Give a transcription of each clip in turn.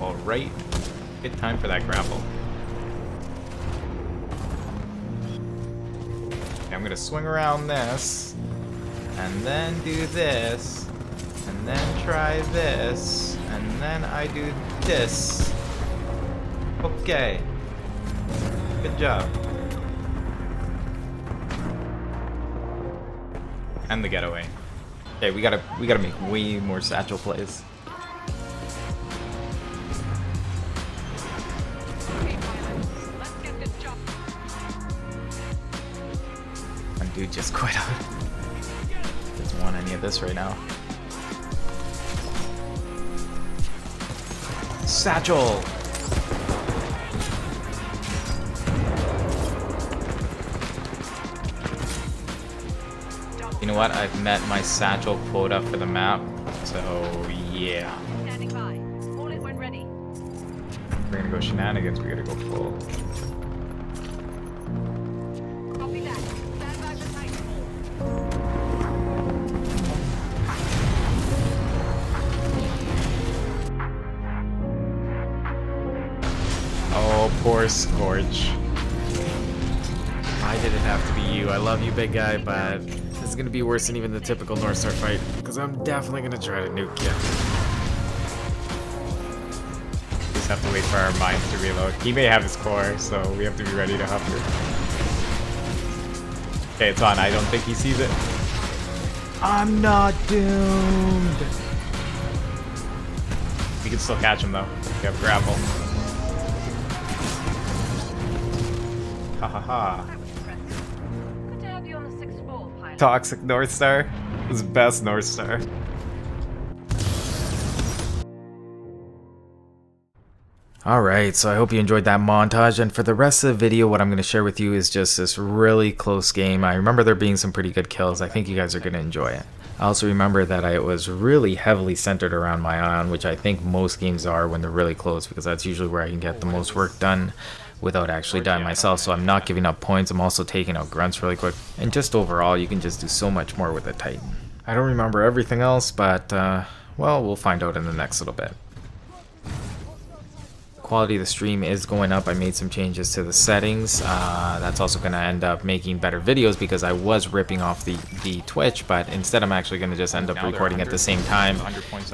Alright. Good time for that grapple. Okay, I'm gonna swing around this. And then do this. And then try this. And then I do this. Okay. Good job. And the getaway. Okay, we gotta make way more satchel plays. And dude just quit out. Doesn't want any of this right now. Satchel! You know what? I've met my satchel quota for the map, so yeah. Standing by. Call it when ready. We're gonna go shenanigans, we gotta go full. Copy that. Stand by for Titanfall. Oh, poor Scorch. Why did it have to be you? I love you, big guy, but this is gonna be worse than even the typical North Star fight, because I'm definitely gonna try to nuke you. Just have to wait for our mines to reload. He may have his core, so we have to be ready to hover. Okay, it's on. I don't think he sees it. I'm not doomed! We can still catch him, though. We have grapple. Ha ha ha. Good to have you on the 6th floor, pilot. Toxic North Star. His best North Star. Alright, so I hope you enjoyed that montage, and for the rest of the video what I'm going to share with you is just this really close game. I remember there being some pretty good kills. I think you guys are going to enjoy it. I also remember that it was really heavily centered around my ion, which I think most games are when they're really close, because that's usually where I can get the most work done without actually dying myself. So I'm not giving up points, I'm also taking out grunts really quick, and just overall you can just do so much more with a Titan. I don't remember everything else, but well, we'll find out in the next little bit. Quality of the stream is going up. I made some changes to the settings. That's also going to end up making better videos, because I was ripping off the Twitch, but instead I'm actually going to just end up recording at the same time,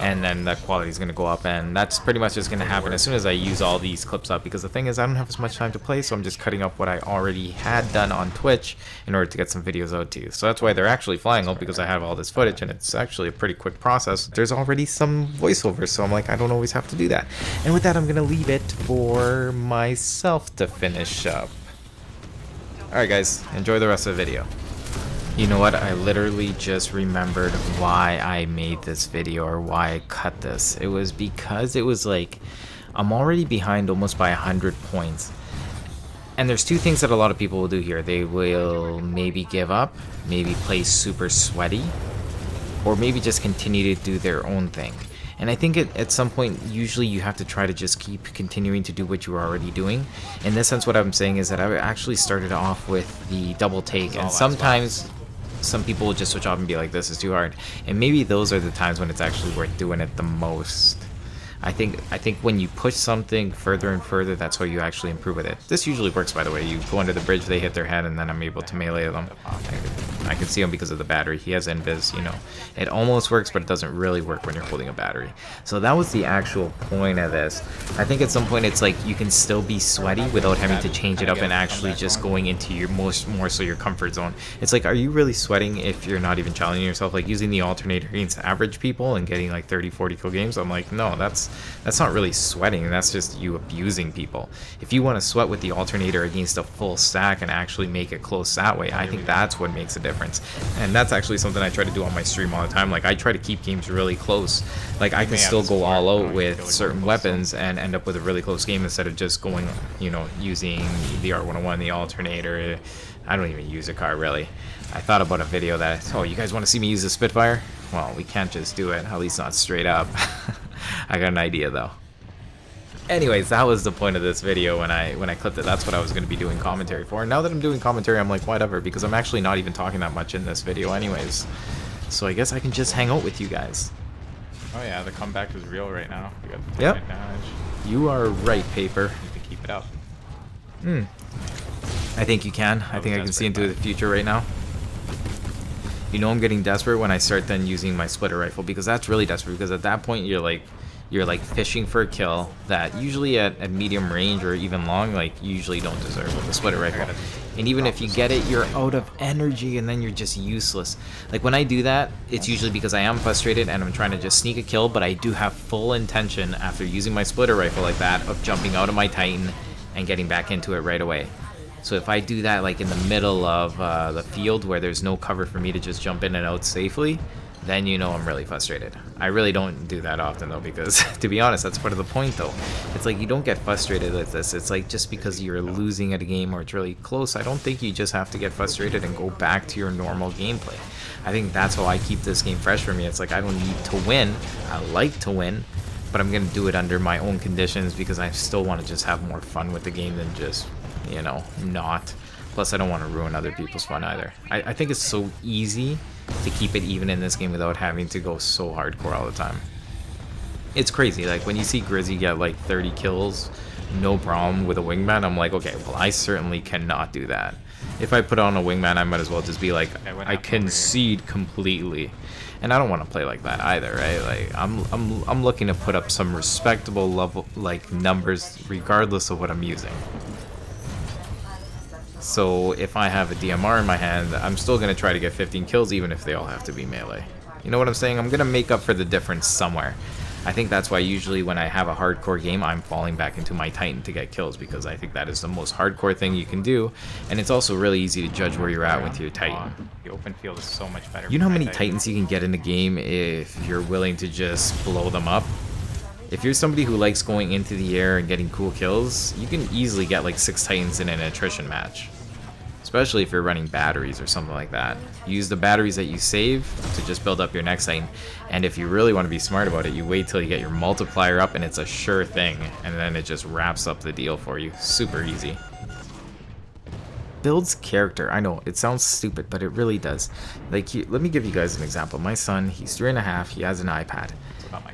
and then the quality is going to go up, and that's pretty much just going to happen as soon as I use all these clips up, because the thing is I don't have as much time to play, so I'm just cutting up what I already had done on Twitch in order to get some videos out to you. So that's why they're actually flying out, because I have all this footage, and it's actually a pretty quick process. There's already some voiceovers, so I'm like, I don't always have to do that. And with that, I'm going to leave it for myself to finish up. Alright guys, enjoy the rest of the video. You know what, I literally just remembered why I made this video, or why I cut this. It was because it was like, I'm already behind almost by 100 points. And there's two things that a lot of people will do here. They will maybe give up, maybe play super sweaty, or maybe just continue to do their own thing. And I think at some point, usually you have to try to just keep continuing to do what you are already doing. In this sense, what I'm saying is that I actually started off with the double take, and sometimes some people will just switch off and be like, this is too hard. And maybe those are the times when it's actually worth doing it the most. I think when you push something further and further, that's how you actually improve with it. This usually works, by the way. You go under the bridge, they hit their head, and then I'm able to melee them. I can see him because of the battery. He has invis, you know. It almost works, but it doesn't really work when you're holding a battery. So that was the actual point of this. I think at some point it's like you can still be sweaty without having to change it up and actually just going into your more so your comfort zone. It's like, are you really sweating if you're not even challenging yourself? Like using the alternator against average people and getting like 30-40 kill games? I'm like, no, that's not really sweating. That's just you abusing people. If you want to sweat with the alternator against a full stack and actually make it close that way, I think that's what makes a difference. And that's actually something I try to do on my stream all the time. Like I try to keep games really close. Like I can still go all out with certain weapons and end up with a really close game instead of just going, you know, using the R101, the alternator. I don't even use a car really. I thought about a video that, oh, you guys want to see me use a Spitfire? Well, we can't just do it, at least not straight up. I got an idea though. Anyways, that was the point of this video when I clipped it. That's what I was going to be doing commentary for. And now that I'm doing commentary, I'm like, whatever, because I'm actually not even talking that much in this video anyways. So I guess I can just hang out with you guys. Oh yeah, the comeback is real right now. We got the advantage. You are right, Paper. Need to keep it up. I think you can. I think I can see into the future right now. You know I'm getting desperate when I start then using my splitter rifle, because that's really desperate, because at that point you're like fishing for a kill that usually at medium range or even long, like you usually don't deserve with the splitter rifle. And even if you get it, you're out of energy and then you're just useless. Like when I do that, it's usually because I am frustrated and I'm trying to just sneak a kill, but I do have full intention after using my splitter rifle like that of jumping out of my Titan and getting back into it right away. So if I do that like in the middle of the field where there's no cover for me to just jump in and out safely, then you know I'm really frustrated. I really don't do that often though, because to be honest, that's part of the point though. It's like you don't get frustrated with this. It's like just because you're losing at a game or it's really close, I don't think you just have to get frustrated and go back to your normal gameplay. I think that's how I keep this game fresh for me. It's like I don't need to win. I like to win, but I'm going to do it under my own conditions because I still want to just have more fun with the game than just, you know, not. Plus, I don't want to ruin other people's fun either. I think it's so easy to keep it even in this game without having to go so hardcore all the time. It's crazy. Like, when you see Grizzy get, like, 30 kills, no problem with a wingman, I'm like, okay, well, I certainly cannot do that. If I put on a wingman, I might as well just be like, I concede completely. And I don't want to play like that either, right? Like, I'm looking to put up some respectable level, like, numbers regardless of what I'm using. So if I have a DMR in my hand, I'm still going to try to get 15 kills even if they all have to be melee. You know what I'm saying? I'm going to make up for the difference somewhere. I think that's why usually when I have a hardcore game, I'm falling back into my Titan to get kills, because I think that is the most hardcore thing you can do, and it's also really easy to judge where you're at with your Titan. The open field is so much better. You know how many Titans you can get in a game if you're willing to just blow them up? If you're somebody who likes going into the air and getting cool kills, you can easily get like 6 Titans in an attrition match. Especially if you're running batteries or something like that. Use the batteries that you save to just build up your next Titan. And if you really want to be smart about it, you wait till you get your multiplier up and it's a sure thing. And then it just wraps up the deal for you. Super easy. Builds character. I know, it sounds stupid, but it really does. Like, let me give you guys an example. My son, he's 3.5, he has an iPad.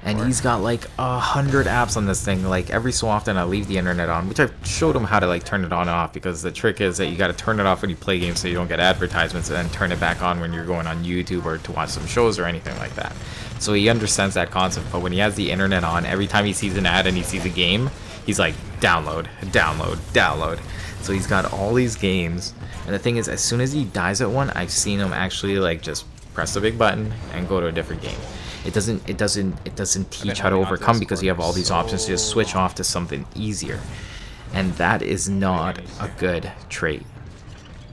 And he's got like 100 apps on this thing. Like every so often I leave the internet on, which I've showed him how to like turn it on and off, because the trick is that you got to turn it off when you play games so you don't get advertisements, and then turn it back on when you're going on YouTube or to watch some shows or anything like that. So he understands that concept, but when he has the internet on, every time he sees an ad and he sees a game, he's like, download, download, download. So he's got all these games, and the thing is, as soon as he dies at one, I've seen him actually like just press the big button and go to a different game. It doesn't teach how to overcome, because you have all these options to just switch off to something easier, and that is not a good trait.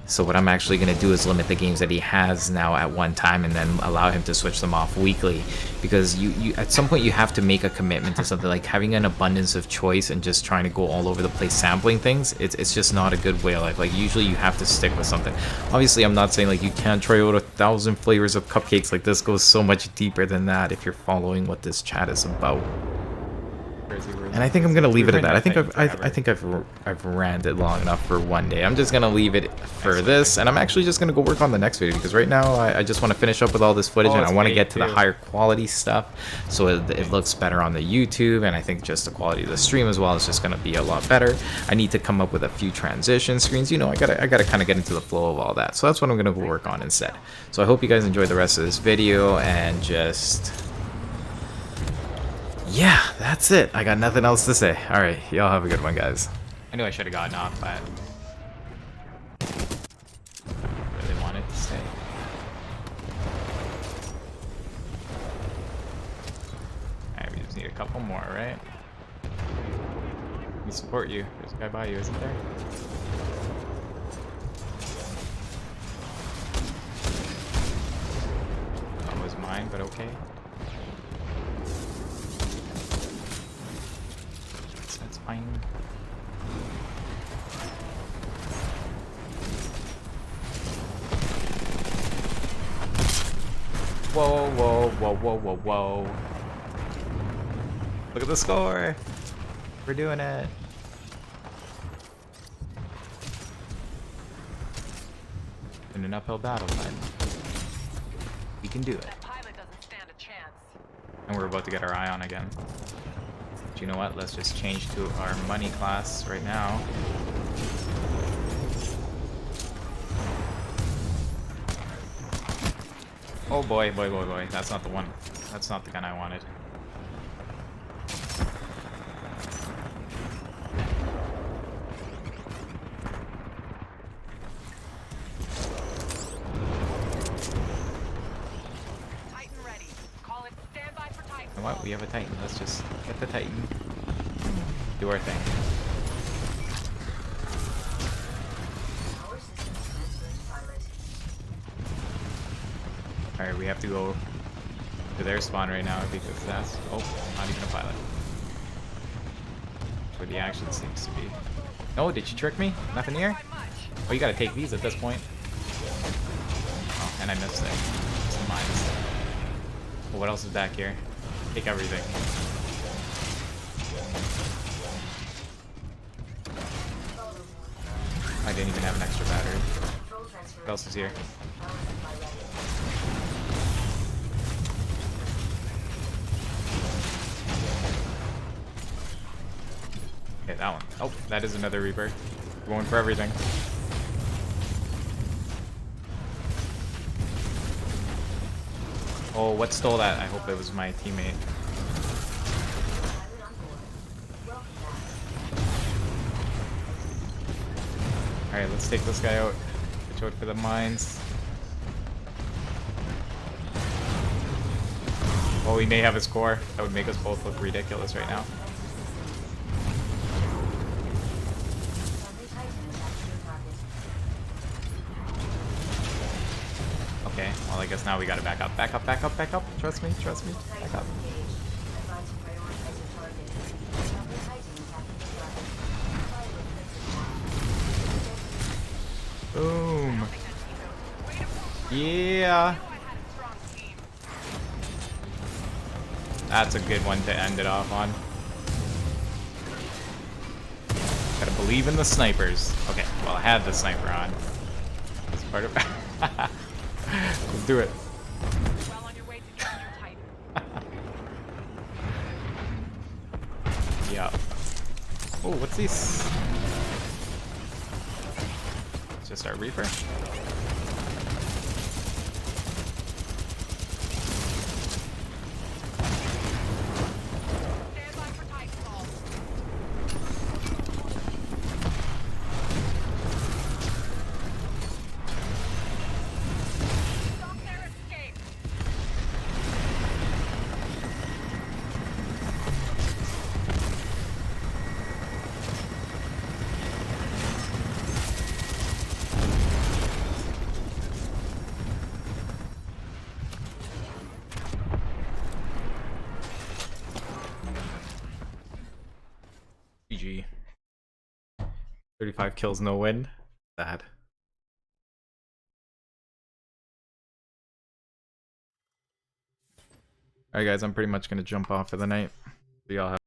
So what I'm actually going to do is limit the games that he has now at one time, and then allow him to switch them off weekly, because you at some point you have to make a commitment to something. Like having an abundance of choice and just trying to go all over the place sampling things, it's just not a good way of life. Like usually you have to stick with something. Obviously I'm not saying like you can't try out 1,000 flavors of cupcakes. Like this goes so much deeper than that if you're following what this chat is about. And I think I'm gonna leave it at that. I think I've ranted long enough for one day. I'm just gonna leave it for this, and I'm actually just gonna go work on the next video, because right now I just want to finish up with all this footage, and I want to get to the higher quality stuff so it looks better on the YouTube, and I think just the quality of the stream as well is just gonna be a lot better. I need to come up with a few transition screens. You know, I gotta kind of get into the flow of all that. So that's what I'm gonna go work on instead. So I hope you guys enjoyed the rest of this video, and just, yeah, that's it. I got nothing else to say. Alright, y'all have a good one, guys. I knew I should have gotten off, but really wanted to stay. Alright, we just need a couple more, right? We support you. There's a guy by you, isn't there? That was mine, but okay. That's fine. Whoa, whoa, whoa, whoa, whoa, whoa. Look at the score. We're doing it. In an uphill battle, but we can do it. That pilot doesn't stand a chance. And we're about to get our eye on again. But you know what? Let's just change to our money class right now. Oh boy, boy, boy, boy. That's not the one. That's not the gun I wanted. Titan ready. Call it standby for Titanfall. You know what? We have a Titan. Let's just get the Titan. Do our thing. Alright, we have to go to their spawn right now because that's... Oh, not even a pilot. That's where the action seems to be. Oh, did you trick me? Nothing here? Oh, you gotta take these at this point. Oh, and I missed it. Some mines. Well, what else is back here? Take everything. I didn't even have an extra battery. What else is here? Okay, that one. Oh, that is another Reaper. Going for everything. Oh, what stole that? I hope it was my teammate. Alright, let's take this guy out. Watch out for the mines. Well, we may have his core. That would make us both look ridiculous right now. Okay, well I guess now we gotta back up. Back up, back up, back up. Trust me, trust me. Back up. Boom. Yeah. That's a good one to end it off on. Gotta believe in the snipers. Okay, well I had the sniper on. That's part of Let's do it. Well on your way to getting your Titan. Yeah. Oh, what's this? It's just our Reaper. Standby for Titanfall. Stop their escape. GG. 35 kills, no win. Sad. Alright guys, I'm pretty much gonna jump off for the night. See y'all.